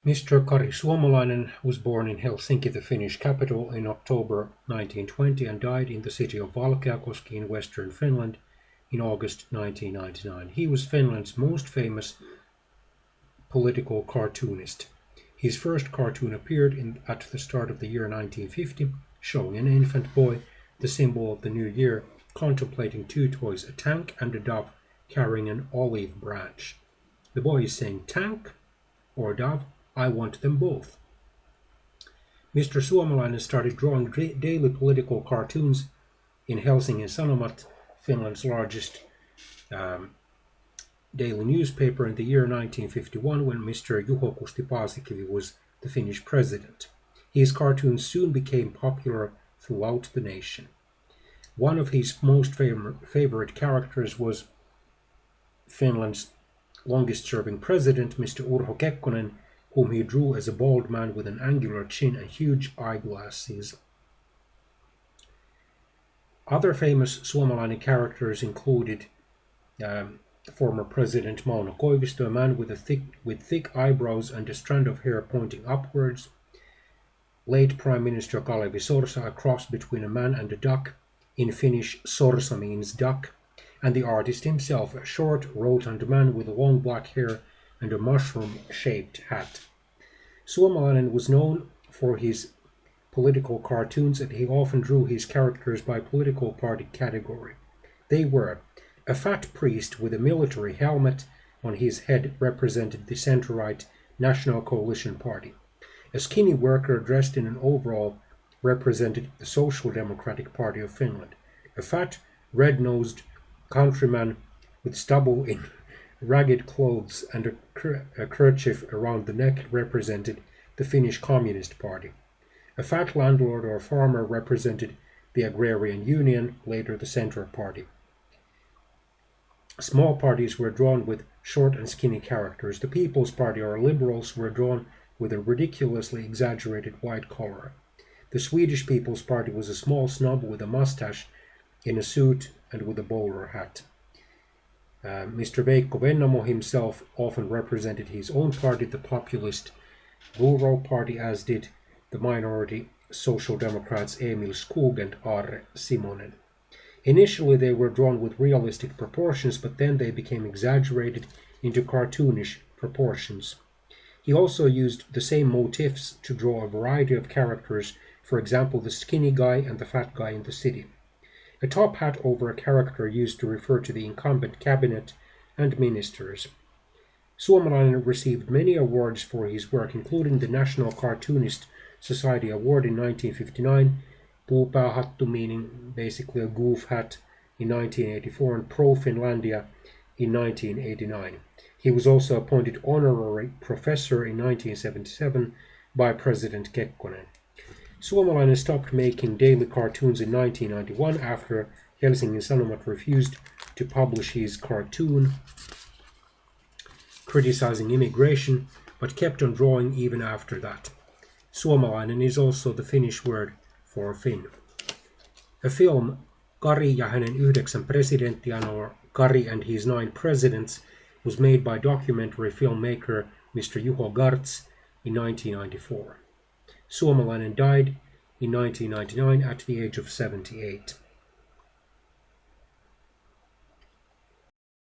Mr. Kari Suomalainen was born in Helsinki, the Finnish capital, in October 1920 and died in the city of Valkeakoski in western Finland in August 1999. He was Finland's most famous political cartoonist. His first cartoon appeared at the start of the year 1950, showing an infant boy, the symbol of the new year, contemplating two toys, a tank and a dove, carrying an olive branch. The boy is saying, "Tank or dove? I want them both." Mr. Suomalainen started drawing daily political cartoons in Helsingin Sanomat, Finland's largest daily newspaper, in the year 1951 when Mr. Juho Kusti Paasikivi was the Finnish president. His cartoons soon became popular throughout the nation. One of his most favorite characters was Finland's longest-serving president, Mr. Urho Kekkonen, whom he drew as a bald man with an angular chin and huge eyeglasses. Other famous Suomalainen characters included former President Mauno Koivisto, a man with thick eyebrows and a strand of hair pointing upwards, late Prime Minister Kalevi Sorsa, a cross between a man and a duck. In Finnish, sorsa means duck, and the artist himself, a short, rotund man with long black hair and a mushroom-shaped hat. Suomalainen was known for his political cartoons, and he often drew his characters by political party category. They were: a fat priest with a military helmet on his head represented the centre-right National Coalition Party. A skinny worker dressed in an overall represented the Social Democratic Party of Finland. A fat, red-nosed countryman with stubble in ragged clothes and a kerchief around the neck represented the Finnish Communist Party. A fat landlord or farmer represented the Agrarian Union, later the Centre Party. Small parties were drawn with short and skinny characters. The People's Party or Liberals were drawn with a ridiculously exaggerated white collar. The Swedish People's Party was a small snob with a mustache, in a suit and with a bowler hat. Mr. Veikko Vennamo himself often represented his own party, the populist Rural Party, as did the minority Social Democrats Emil Skog and Aarre Simonen. Initially they were drawn with realistic proportions, but then they became exaggerated into cartoonish proportions. He also used the same motifs to draw a variety of characters, for example the skinny guy and the fat guy in the city. A top hat over a character used to refer to the incumbent cabinet and ministers. Suomalainen received many awards for his work, including the National Cartoonist Society Award in 1959, Puupäähattu, meaning basically a goof hat, in 1984, and Pro Finlandia in 1989. He was also appointed honorary professor in 1977 by President Kekkonen. Suomalainen stopped making daily cartoons in 1991 after Helsingin Sanomat refused to publish his cartoon criticizing immigration, but kept on drawing even after that. Suomalainen is also the Finnish word for Finn. A film, Kari ja hänen 9 presidenttiään, or Kari and his 9 presidents, was made by documentary filmmaker Mr. Juho Gartz in 1994. Suomalainen died in 1999 at the age of 78.